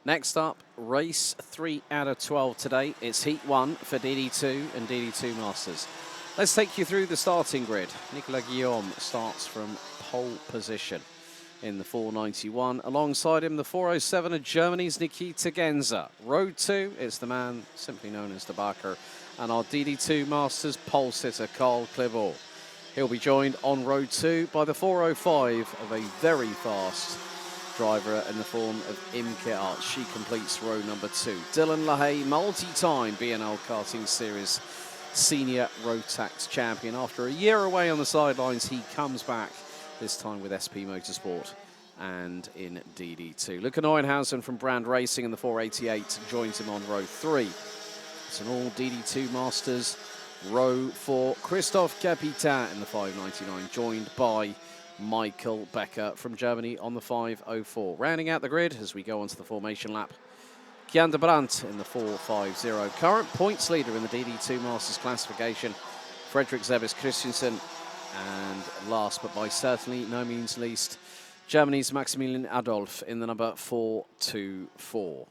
Next up, race 3 out of 12 today. It's Heat 1 for DD2 and DD2-Masters. Let's take you through the starting grid. Nicolas Guillaume starts from pole position in the 491. Alongside him, the 407 of Germany's Nikita Genza. Road 2, it's the man simply known as the Bacher, and our DD2-Masters pole sitter, Carl Clibor. He'll be joined on road 2 by the 405 of a very fast driver in the form of Imke Art. She completes row number 2. Dylan LaHaye, multi-time BNL Karting Series senior road tax champion. After a year away on the sidelines, he comes back, this time with SP Motorsport and in DD2. Luca Neuenhausen from Brand Racing in the 488 joins him on row 3. It's an all DD2 Masters. Row 4, Christophe Capitan in the 599, joined by Michael Becker from Germany on the 504. Rounding out the grid as we go onto the formation lap, Jan de Brandt in the 450. Current points leader in the DD2 Masters classification, Fredrik Zebis Christensen. And last but by certainly no means least, Germany's Maximilian Adolf in the number 424.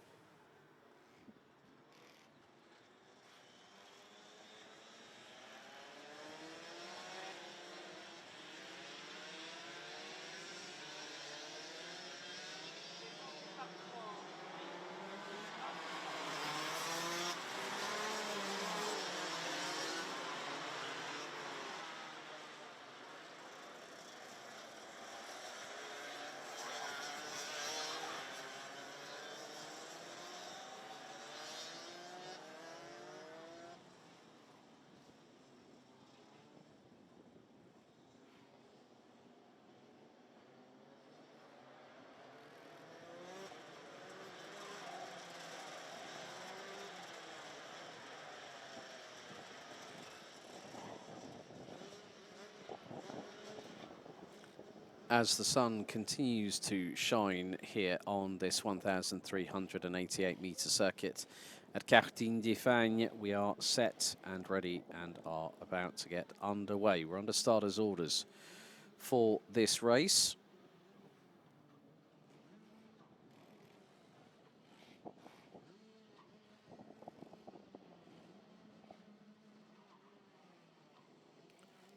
As the sun continues to shine here on this 1,388-metre circuit at Karting d'Espagne, we are set and ready and are about to get underway. We're under starters' orders for this race.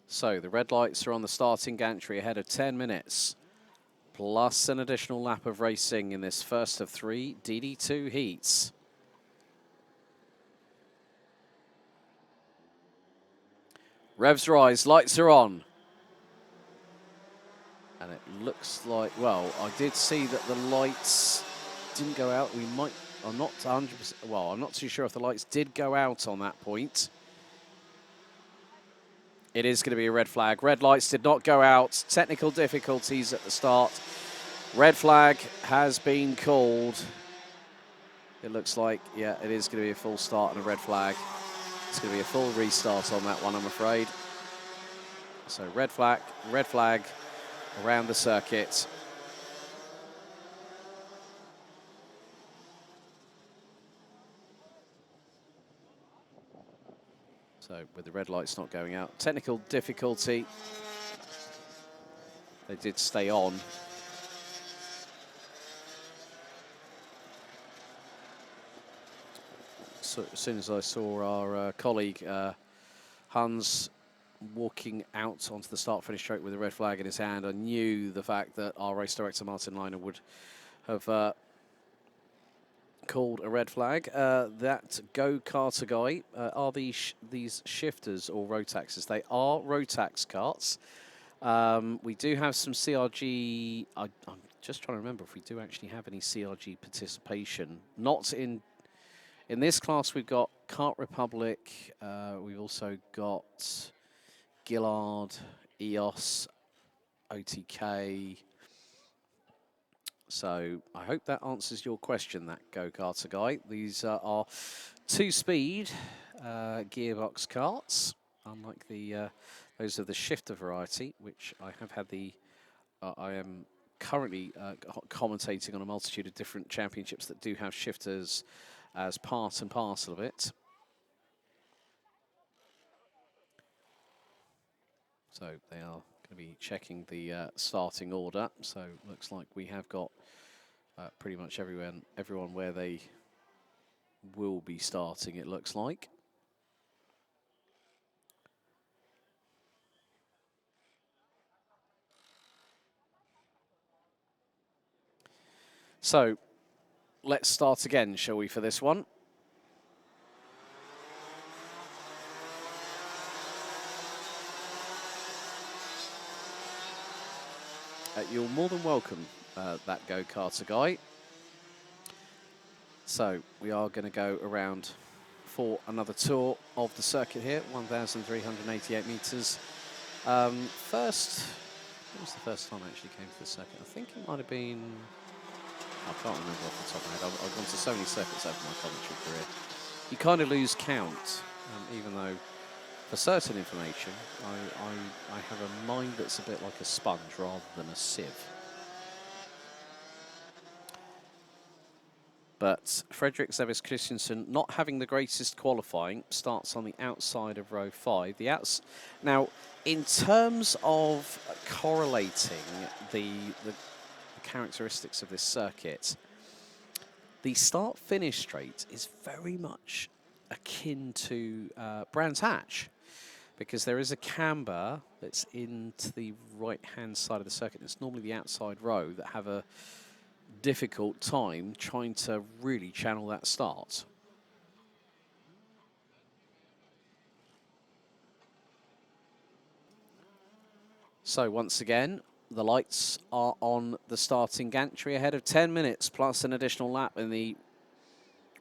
So the red lights are on the starting gantry ahead of 10 minutes, plus an additional lap of racing in this first of 3 DD2 heats. Revs rise, lights are on. And it looks like, well, I did see that the lights didn't go out. We might, I'm not 100%, well, I'm not too sure if the lights did go out on that point. It is going to be a red flag. Red lights did not go out. Technical difficulties at the start. Red flag has been called. It looks like, yeah, it is going to be a full start and a red flag. It's going to be a full restart on that one, I'm afraid. So red flag around the circuit. So with the red lights not going out, technical difficulty. They did stay on. So as soon as I saw our colleague Hans walking out onto the start-finish straight with a red flag in his hand, I knew the fact that our race director Martin Leiner would have called a red flag. That go-karter guy, are these shifters or road taxes? They are road tax carts. We do have some CRG. I'm just trying to remember if we do actually have any CRG participation. Not in this class. We've got Kart Republic. We've also got Gillard, EOS, OTK. So I hope that answers your question, that go-karter guy. These are 2-speed gearbox carts, unlike the those of the shifter variety, which I have had the... I am currently commentating on a multitude of different championships that do have shifters as part and parcel of it. So they are going to be checking the starting order. So looks like we have got pretty much everyone where they will be starting, it looks like. So let's start again, shall we, for this one? You're more than welcome, that go-karter guy. So we are going to go around for another tour of the circuit here, 1,388 metres. First, when was the first time I actually came to the circuit? I think it might have been, I can't remember off the top of my head. I've gone to so many circuits over my commentary career. You kind of lose count, even though for certain information, I have a mind that's a bit like a sponge rather than a sieve. But Fredrik Zevis Christensen, not having the greatest qualifying, starts on the outside of row 5. Now, in terms of correlating the characteristics of this circuit, the start-finish straight is very much akin to Brands Hatch, because there is a camber that's into the right-hand side of the circuit. It's normally the outside row that have a difficult time trying to really channel that start. So once again, the lights are on the starting gantry ahead of 10 minutes plus an additional lap in the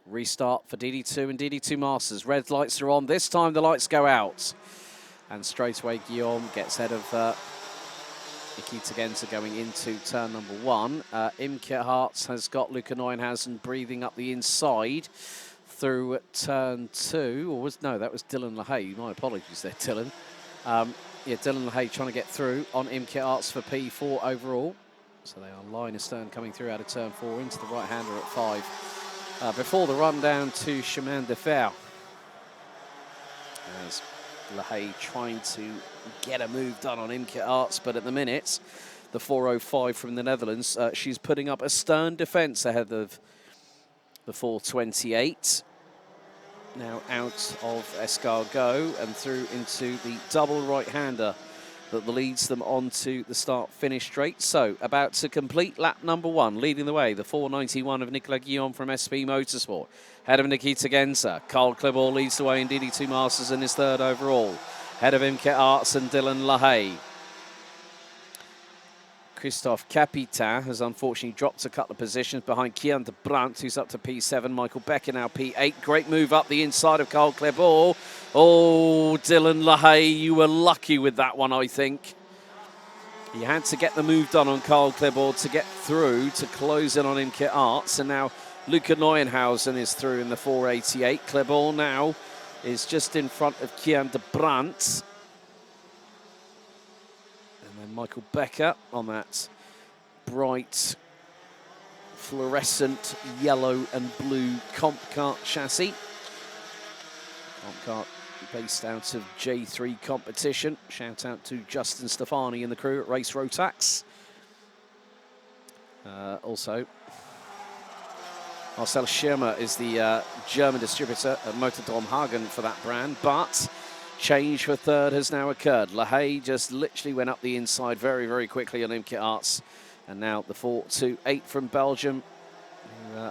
restart for DD2 and DD2-Masters. Red lights are on. This time the lights go out. And straight away Guillaume gets ahead of Nikita Genza going into turn number 1. Imke Hartz has got Luca Neuenhausen breathing up the inside through turn 2. Or no, that was Dylan LaHaye. My apologies there, Dylan. Yeah, Dylan LaHaye trying to get through on Imke Hartz for P4 overall. So they are line astern coming through out of turn 4 into the right-hander at 5. Before the run down to Chemin de Fer. As LaHaye trying to get a move done on Imke Arts, but at the minute, the 405 from the Netherlands, she's putting up a stern defence ahead of the 428. Now out of Escargot and through into the double right-hander that leads them onto the start-finish straight. So about to complete lap number 1, leading the way, the 491 of Nicolas Guillaume from SP Motorsport. Head of Nikita Genza. Carl Klibor leads the way in DD2-Masters in his 3rd overall. Head of Imke Arts and Dylan LaHaye. Christophe Capitain has unfortunately dropped a couple of positions behind Kian de Brandt, who's up to P7. Michael Becker now P8. Great move up the inside of Carl Klibor. Oh, Dylan LaHaye, you were lucky with that one, I think. He had to get the move done on Carl Klibor to get through to close in on Imke Arts. And now Luca Neuenhausen is through in the 488. Klibor now is just in front of Kian de Brandt. And then Michael Becker on that bright fluorescent yellow and blue comp kart chassis. Comp kart based out of J3 competition. Shout out to Justin Stefani and the crew at Race Rotax. Also, Marcel Schirmer is the German distributor at Motordrom Hagen for that brand, but change for 3rd has now occurred. LaHaye just literally went up the inside very, very quickly on Imke Arts. And now the 428 from Belgium.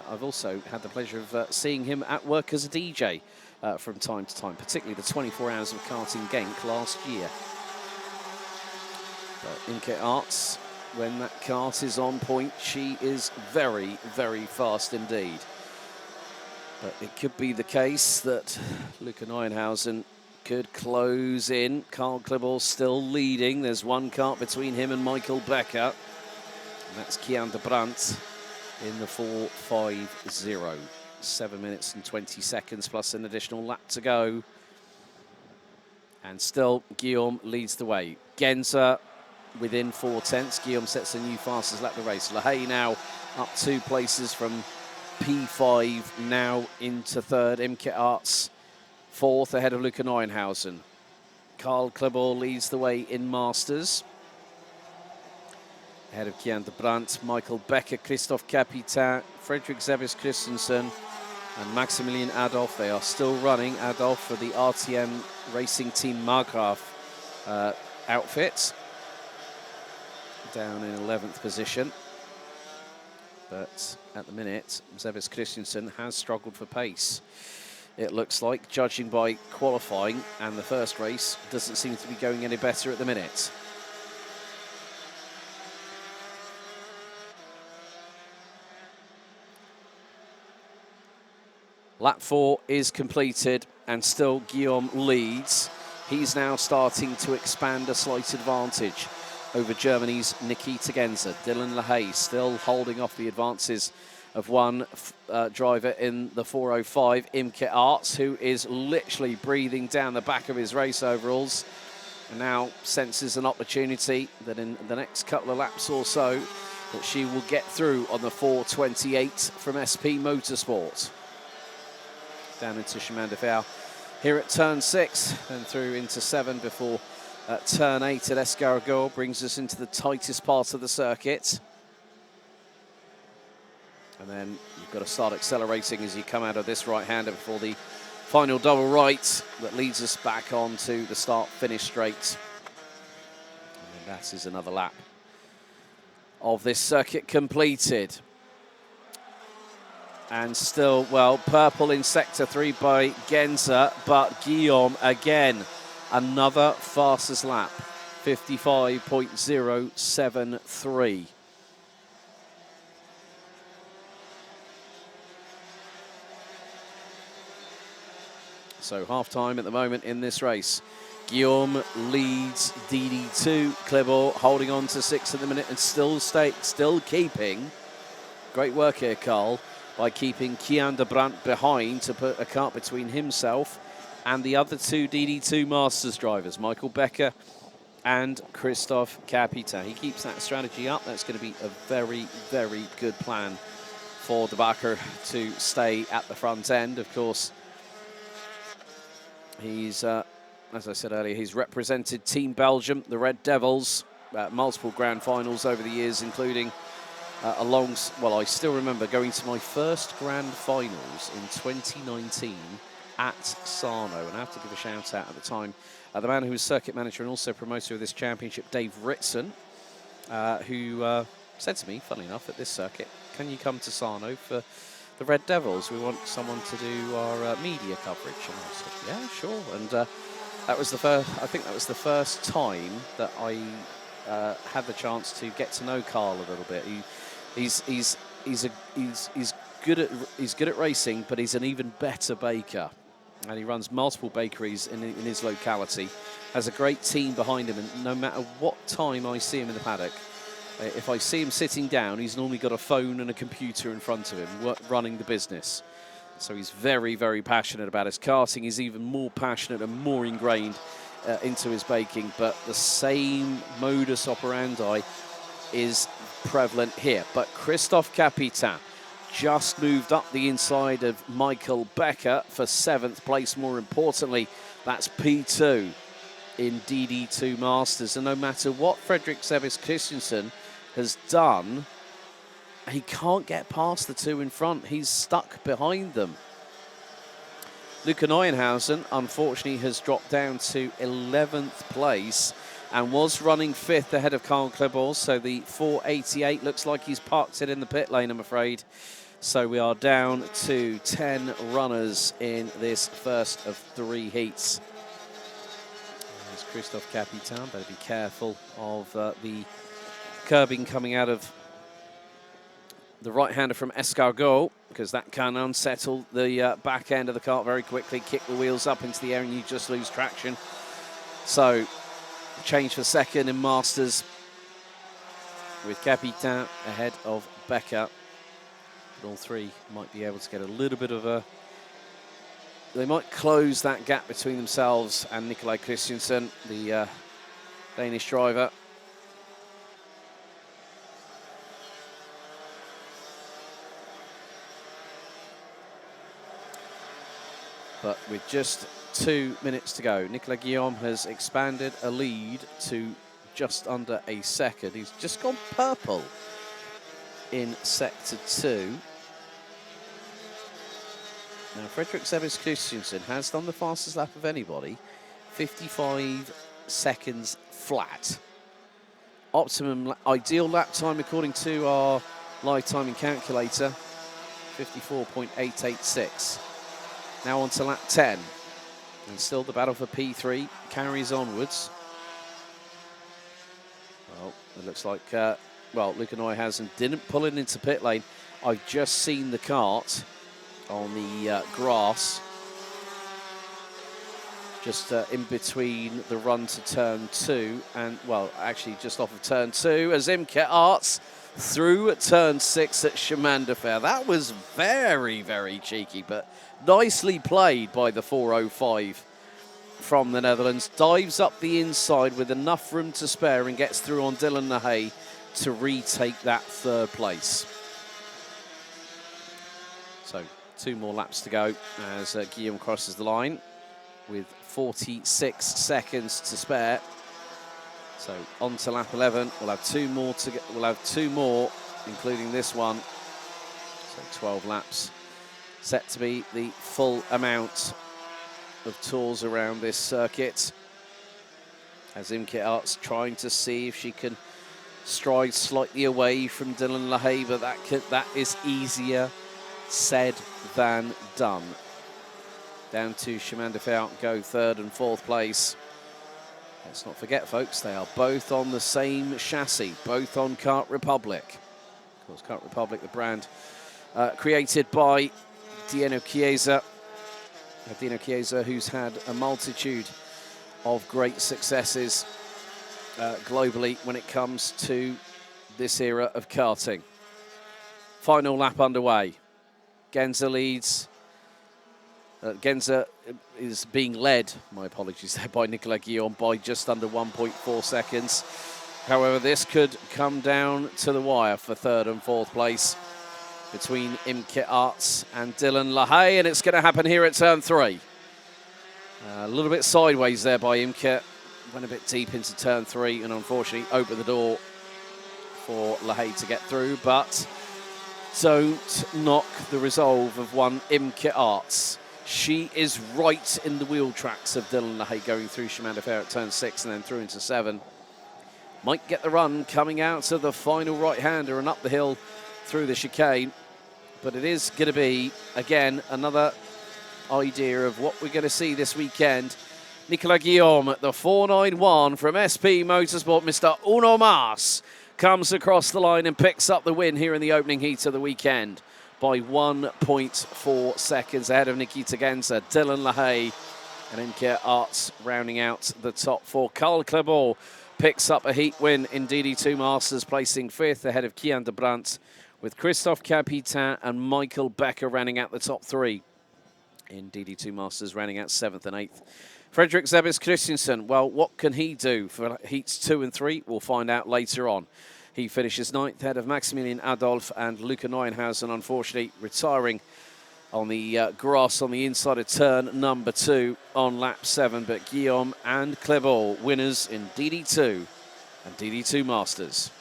I've also had the pleasure of seeing him at work as a DJ from time to time, particularly the 24 Hours of Karting Genk last year. But Imke Arts, when that kart is on point, she is very, very fast indeed. But it could be the case that Luca Neuenhausen could close in. Carl Klibor still leading. There's one kart between him and Michael Becker. And that's Kian de Brandt in the 450. 7 minutes and 20 seconds plus an additional lap to go. And still, Guillaume leads the way. Genza within 4/10. Guillaume sets a new fastest lap of the race. LaHaye now up 2 places from P5 now into 3rd. Imke Arts 4th ahead of Luca Neuenhausen. Carl Klibor leads the way in Masters. Ahead of Kian de Brandt, Michael Becker, Christoph Capitan, Fredrik Zebis Christensen, and Maximilian Adolf. They are still running. Adolf for the RTM Racing Team Markgraf outfit. Down in 11th position. But at the minute, Zebis Christensen has struggled for pace. It looks like, judging by qualifying and the first race, doesn't seem to be going any better at the minute. Lap 4 is completed and still Guillaume leads. He's now starting to expand a slight advantage over Germany's Nikita Genzer. Dylan LaHaye still holding off the advances of one driver in the 405, Imke Arts, who is literally breathing down the back of his race overalls and now senses an opportunity that in the next couple of laps or so that she will get through on the 428 from SP Motorsport. Down into Chemin de Fer here at turn 6, then through into 7 before turn 8 at Escargot brings us into the tightest part of the circuit. And then you've got to start accelerating as you come out of this right-hander before the final double right that leads us back onto the start-finish straight. And then that is another lap of this circuit completed. And still, well, purple in sector 3 by Genzer, but Guillaume again, another fastest lap, 55.073. So half-time at the moment in this race. Guillaume leads DD2, Clebot holding on to 6 at the minute and still keeping, great work here, Carl, by keeping Kian de Brandt behind to put a cut between himself and the other two DD2-Masters drivers, Michael Becker and Christoph Capitan. He keeps that strategy up. That's going to be a very, very good plan for de Backer to stay at the front end. Of course, he's, as I said earlier, he's represented Team Belgium, the Red Devils, multiple grand finals over the years, including well, I still remember going to my first grand finals in 2019 at Sarno, and I have to give a shout out at the time. The man who was circuit manager and also promoter of this championship, Dave Ritson, who said to me, funnily enough, at this circuit, can you come to Sarno for the Red Devils? We want someone to do our media coverage. And I said, yeah, sure. And that was the first, I think that was the first time that I had the chance to get to know Carl a little bit. He's good at racing, but he's an even better baker, and he runs multiple bakeries in his locality. Has a great team behind him, and no matter what time I see him in the paddock, if I see him sitting down, he's normally got a phone and a computer in front of him, running the business. So he's very, very passionate about his karting. He's even more passionate and more ingrained into his baking, but the same modus operandi is prevalent here. But Christoph Capitan just moved up the inside of Michael Becker for 7th place. More importantly, that's P2 in DD2 Masters. And no matter what Fredrik Zebis Christensen has done, he can't get past the two in front. He's stuck behind them. Luca Neuenhausen, unfortunately, has dropped down to 11th place and was running 5th ahead of Karl Klebos. So the 488 looks like he's parked it in the pit lane, I'm afraid. So we are down to 10 runners in this first of 3 heats. There's Christoph Capitan. Better be careful of the curbing coming out of the right-hander from Escargot, because that can unsettle the back end of the kart very quickly, kick the wheels up into the air, and you just lose traction. So, change for second in Masters with Capitan ahead of Becker. But all three might be able to get a little bit of a... They might close that gap between themselves and Nikolai Christensen, the Danish driver. But with just 2 minutes to go, Nicolas Guillaume has expanded a lead to just under a second. He's just gone purple in Sector 2. Now, Fredrik Sebis Christensen has done the fastest lap of anybody, 55 seconds flat. Optimum, ideal lap time according to our live timing calculator, 54.886. Now on to lap 10. And still the battle for P3 carries onwards. Well, it looks like, well, Luca Neuhausen didn't pull it into pit lane. I've just seen the kart on the grass, just in between the run to turn 2 and, well, actually just off of turn 2 as Imke Arts through at turn 6 at Chemin de Fer. That was very, very cheeky, but nicely played by the 405 from the Netherlands. Dives up the inside with enough room to spare and gets through on Dylan Lahaye to retake that 3rd place. So 2 more laps to go as Guillaume crosses the line with 46 seconds to spare. So on to lap 11. We'll have 2 more to get. We'll have 2 more, including this one. So 12 laps set to be the full amount of tours around this circuit. As Imke Arts trying to see if she can stride slightly away from Dylan Lahaye, but that is easier said than done. Down to Chemin de Fer go 3rd and 4th place. Let's not forget, folks, they are both on the same chassis, both on Kart Republic. Of course, Kart Republic, the brand created by Dino Chiesa. Dino Chiesa, who's had a multitude of great successes globally when it comes to this era of karting. Final lap underway. Genza leads. Genza is being led, my apologies there, by Nicolas Guillaume by just under 1.4 seconds. However, this could come down to the wire for 3rd and 4th place between Imke Arts and Dylan Lahaye, and it's going to happen here at turn 3. A little bit sideways there by Imke, went a bit deep into turn 3 and unfortunately opened the door for Lahaye to get through, but don't knock the resolve of one Imke Arts. She is right in the wheel tracks of Dylan Lahaye going through Chemin de Fer at turn 6 and then through into 7. Might get the run coming out of the final right-hander and up the hill through the chicane. But it is going to be, again, another idea of what we're going to see this weekend. Nicolas Guillaume at the 491 from SP Motorsport. Mr. Uno Mas comes across the line and picks up the win here in the opening heat of the weekend by 1.4 seconds ahead of Nikita Genza, Dylan Lahaye and Imke Arts rounding out the top 4. Carl Klebor picks up a heat win in DD2 Masters, placing 5th ahead of Kian de Brandt, with Christophe Capitan and Michael Becker rounding out the top 3 in DD2 Masters, rounding out 7th and 8th. Fredrik Sebis Christensen, well, what can he do for heats 2 and 3? We'll find out later on. He finishes 9th ahead of Maximilian Adolf and Luca Neuhausen, unfortunately retiring on the grass on the inside of turn number 2 on lap 7. But Guillaume and Klebor, winners in DD2 and DD2 Masters.